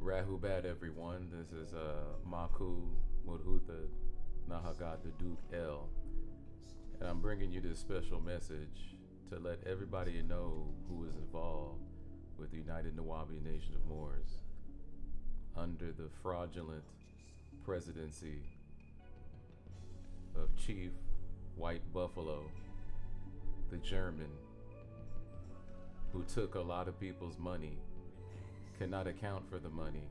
Rahubat, everyone. This is Maku Mudhutha Nahaga'DuDuk L. And I'm bringing you this special message to let everybody know who is involved with the United Nuwaubian Nation of Moors under the fraudulent presidency of Chief White Buffalo, the German, who took a lot of people's money, cannot account for the money,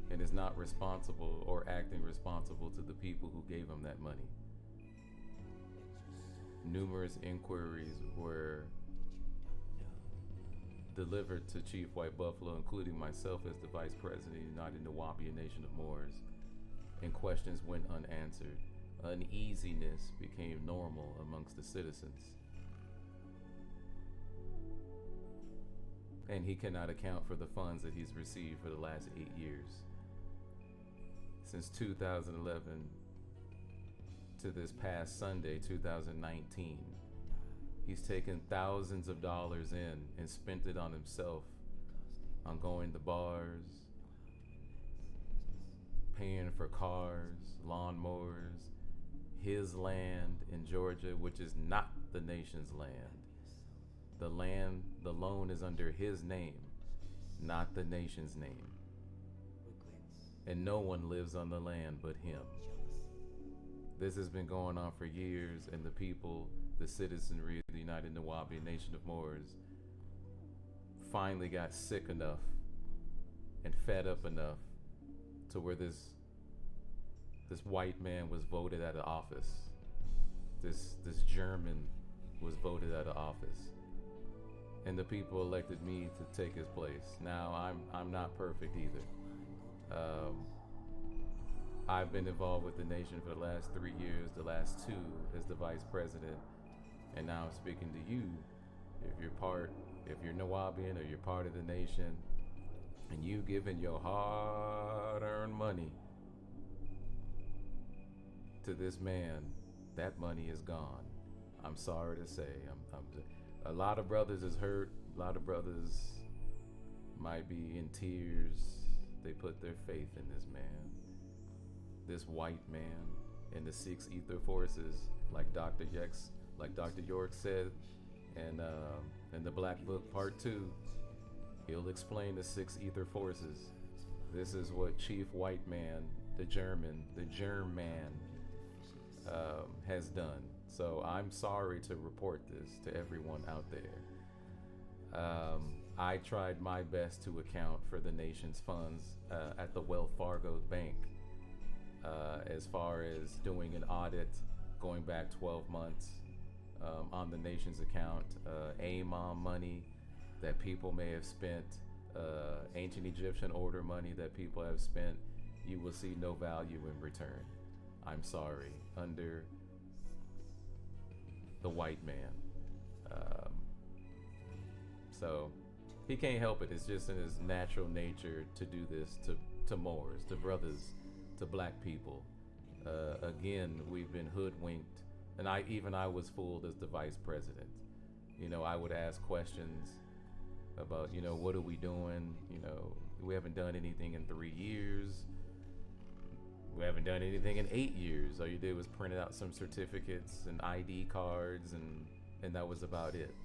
and is not responsible or acting responsible to the people who gave him that money. Numerous inquiries were delivered to Chief White Buffalo, including myself as the Vice President of the United Nuwaubian Nation of Moors, and questions went unanswered. Uneasiness became normal amongst the citizens. And he cannot account for the funds that he's received for the last 8 years. Since 2011 to this past Sunday, 2019, he's taken thousands of dollars in and spent it on himself, on going to bars, paying for cars, lawnmowers, his land in Georgia, which is not the nation's land. The land, the loan is under his name, not the nation's name. And no one lives on the land but him. This has been going on for years, and the people, the citizenry of the United Nuwaubian Nation of Moors, finally got sick enough and fed up enough to where this white man was voted out of office. This German was voted out of office. And the people elected me to take his place. Now, I'm not perfect either. I've been involved with the nation for the last 3 years, the last 2 as the vice president, and now I'm speaking to you. If you're Nuwaubian or you're part of the nation, and you giving your hard-earned money to this man, that money is gone. I'm sorry to say. A lot of brothers is hurt. A lot of brothers might be in tears. They put their faith in this man, this white man, and the 6 ether forces, like Dr. York said, and in the Black Book Part 2, he'll explain the 6 ether forces. This is what Chief White Man, the German, has done. So I'm sorry to report this to everyone out there. I tried my best to account for the nation's funds at the Wells Fargo Bank, as far as doing an audit going back 12 months on the nation's account, AMOM money that people may have spent, ancient Egyptian order money that people have spent. You will see no value in return. I'm sorry, under the white man. So he can't help it. It's just in his natural nature to do this to Moors, to brothers, to black people. Again, we've been hoodwinked, and I was fooled as the vice president. I would ask questions about, what are we doing? We haven't done anything in 3 years. We haven't done anything in 8 years. All you did was print out some certificates and ID cards, and that was about it.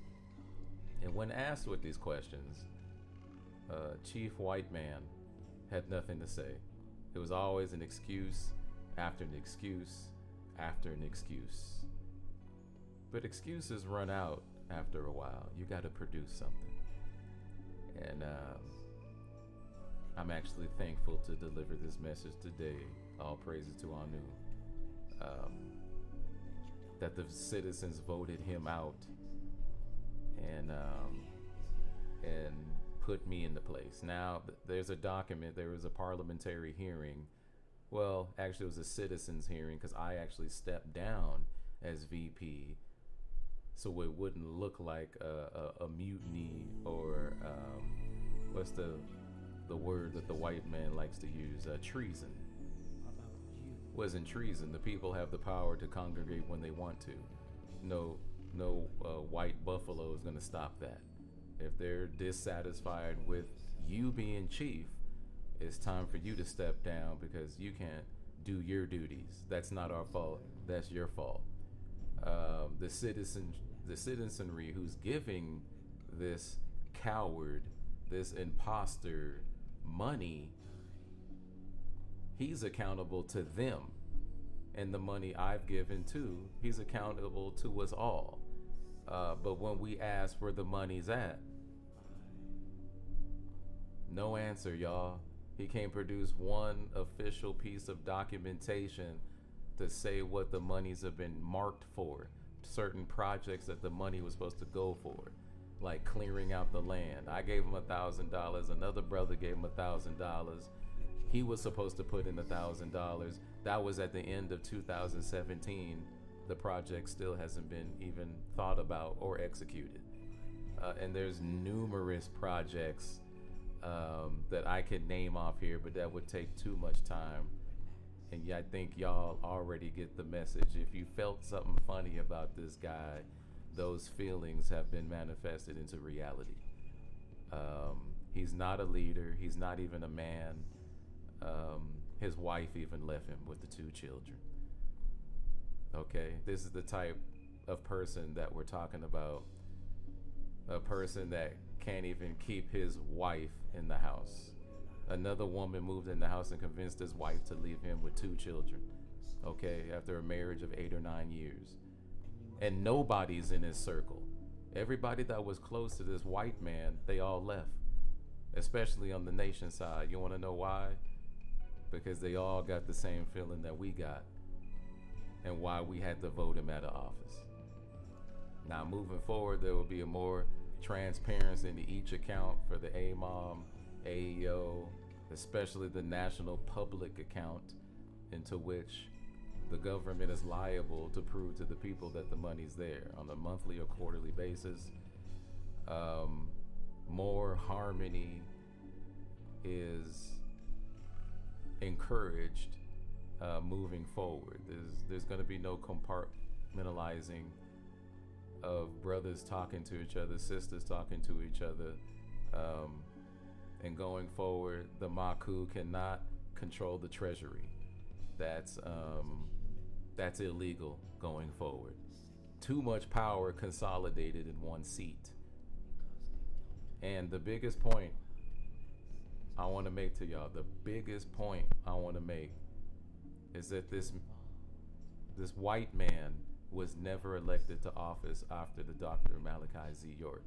And when asked with these questions, Chief White Man had nothing to say. It was always an excuse after an excuse after an excuse. But excuses run out after a while. You got to produce something. And I'm actually thankful to deliver this message today. All praises to Anu. That the citizens voted him out and put me into place. Now, there's a document. There was a parliamentary hearing. Well, actually, it was a citizens hearing because I actually stepped down as VP, so it wouldn't look like a mutiny or what's the word that the white man likes to use? Treason. Wasn't treason. The people have the power to congregate when they want to. No white buffalo is going to stop that. If they're dissatisfied with you being chief, it's time for you to step down because you can't do your duties. That's not our fault. That's your fault. The citizenry who's giving this coward, this imposter money, he's accountable to them. And the money I've given to, he's accountable to us all. But when we ask where the money's at, no answer, y'all. He can't produce one official piece of documentation to say what the monies have been marked for, certain projects that the money was supposed to go for, like clearing out the land. I gave him $1,000. Another brother gave him $1,000. He was supposed to put in $1,000. That was at the end of 2017. The project still hasn't been even thought about or executed. And there's numerous projects that I could name off here, but that would take too much time. And I think y'all already get the message. If you felt something funny about this guy, those feelings have been manifested into reality. He's not a leader. He's not even a man. His wife even left him with the 2 children. Okay, this is the type of person that we're talking about. A person that can't even keep his wife in the house. Another woman moved in the house and convinced his wife to leave him with 2 children. Okay, after a marriage of 8 or 9 years. And nobody's in his circle. Everybody that was close to this white man, they all left. Especially on the nation side. You want to know why? Because they all got the same feeling that we got. And why we had to vote him out of office. Now moving forward, there will be a more transparency into each account for the AMOM, AEO, especially the national public account, into which the government is liable to prove to the people that the money's there on a monthly or quarterly basis. More harmony is encouraged moving forward. There's going to be no compartmentalizing of brothers talking to each other, sisters talking to each other. And going forward, the maku cannot control the treasury. That's illegal going forward. Too much power consolidated in one seat. And the biggest point I want to make to y'all, is that this white man was never elected to office after the Dr. Malachi Z. York,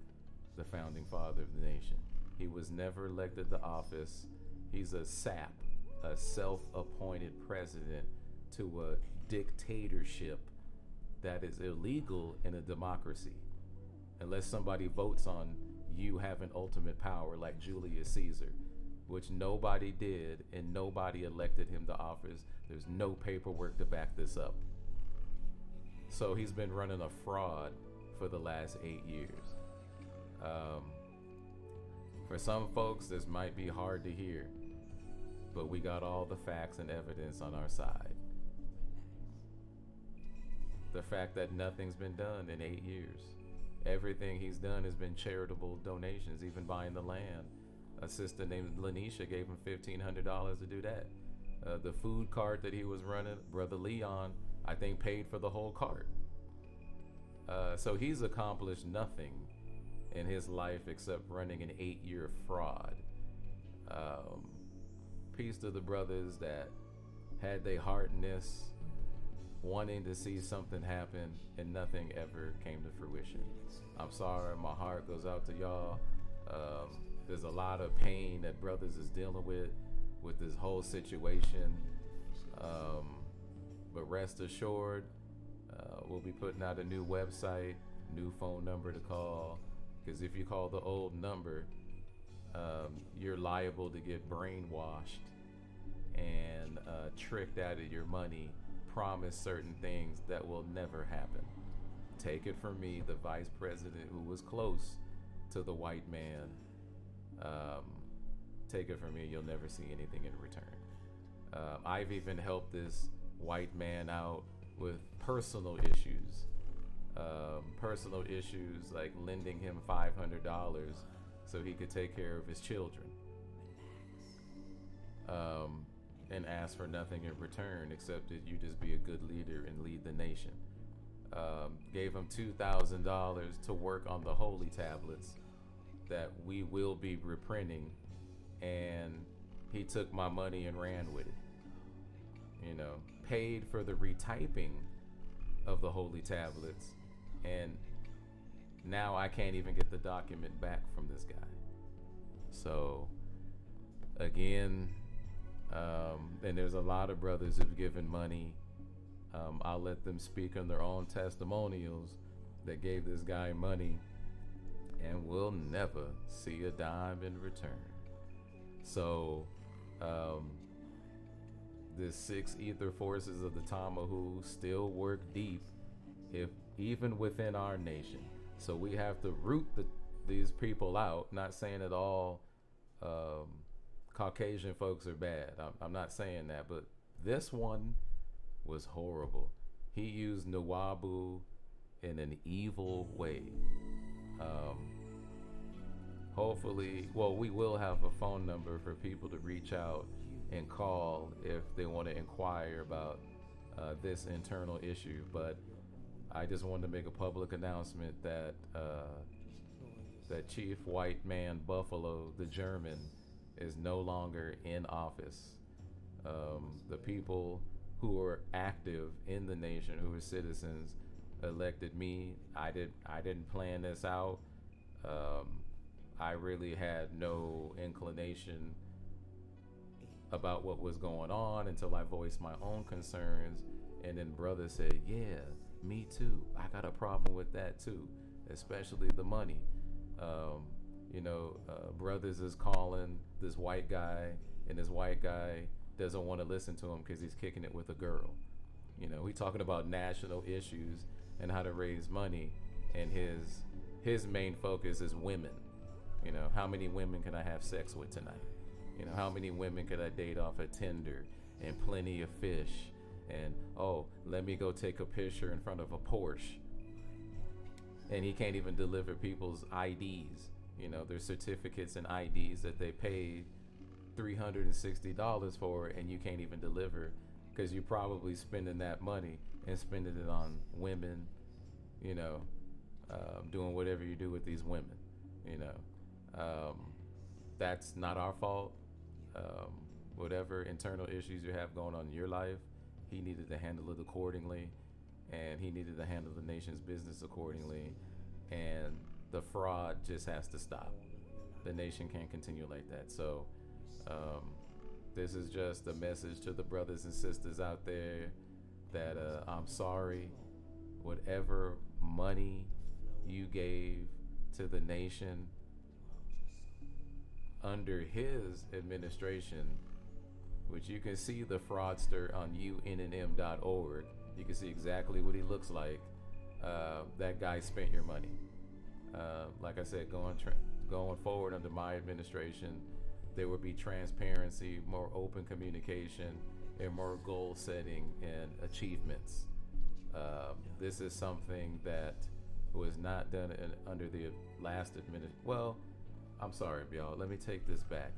the founding father of the nation. He was never elected to office. He's a sap, a self-appointed president to a dictatorship that is illegal in a democracy. Unless somebody votes on you having ultimate power like Julius Caesar, which nobody did and nobody elected him to office. There's no paperwork to back this up. So he's been running a fraud for the last 8 years. For some folks, this might be hard to hear, but we got all the facts and evidence on our side. The fact that nothing's been done in 8 years. Everything he's done has been charitable donations, even buying the land. A sister named Lanisha gave him $1,500 to do that. The food cart that he was running, Brother Leon, I think paid for the whole cart. So he's accomplished nothing in his life except running an 8-year fraud. Peace to the brothers that had their heart in this, wanting to see something happen, and nothing ever came to fruition. I'm sorry, my heart goes out to y'all. There's a lot of pain that brothers is dealing with this whole situation. But rest assured, we'll be putting out a new website, new phone number to call. Because if you call the old number, you're liable to get brainwashed and tricked out of your money, promised certain things that will never happen. Take it from me, the vice president who was close to the white man. Take it from me, you'll never see anything in return. I've even helped this white man out with personal issues. Personal issues like lending him $500 so he could take care of his children. and ask for nothing in return except that you just be a good leader and lead the nation. Gave him $2,000 to work on the holy tablets that we will be reprinting, and he took my money and ran with it. You know, paid for the retyping of the holy tablets, and now I can't even get the document back from this guy. So again, and there's a lot of brothers who've given money. I'll let them speak on their own testimonials that gave this guy money and will never see a dime in return. So the 6 ether forces of the Tamahu still work deep, if even within our nation. So we have to root these people out. Not saying that all Caucasian folks are bad. I'm not saying that, but this one was horrible. He used Nuwaubu in an evil way. Hopefully, well, we will have a phone number for people to reach out and call if they want to inquire about this internal issue. But I just wanted to make a public announcement that that Chief White Man Buffalo, the German, is no longer in office. The people who are active in the nation, who are citizens, elected me. I didn't plan this out. I really had no inclination about what was going on until I voiced my own concerns, and then brother said, yeah, me too, I got a problem with that too, especially the money. Brothers is calling this white guy, and this white guy doesn't want to listen to him because he's kicking it with a girl. We talking about national issues and how to raise money, and his main focus is women. How many women can I have sex with tonight? How many women could I date off of Tinder, and plenty of fish, and let me go take a picture in front of a Porsche. And he can't even deliver people's IDs, their certificates and IDs that they paid $360 for, and you can't even deliver because you're probably spending that money and spending it on women, doing whatever you do with these women. That's not our fault. Whatever internal issues you have going on in your life, he needed to handle it accordingly, and he needed to handle the nation's business accordingly, and the fraud just has to stop. The nation can't continue like that. So this is just a message to the brothers and sisters out there that I'm sorry. Whatever money you gave to the nation under his administration, which you can see the fraudster on UNNM.org. You can see exactly what he looks like. That guy spent your money. Like I said, going forward under my administration, there would be transparency, more open communication, and more goal setting and achievements. This is something that was not done under the last administration. Well, I'm sorry, y'all. Let me take this back.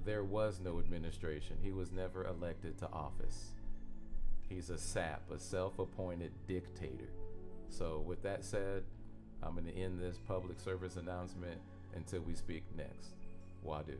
There was no administration. He was never elected to office. He's a sap, a self-appointed dictator. So with that said, I'm going to end this public service announcement until we speak next. Wadu.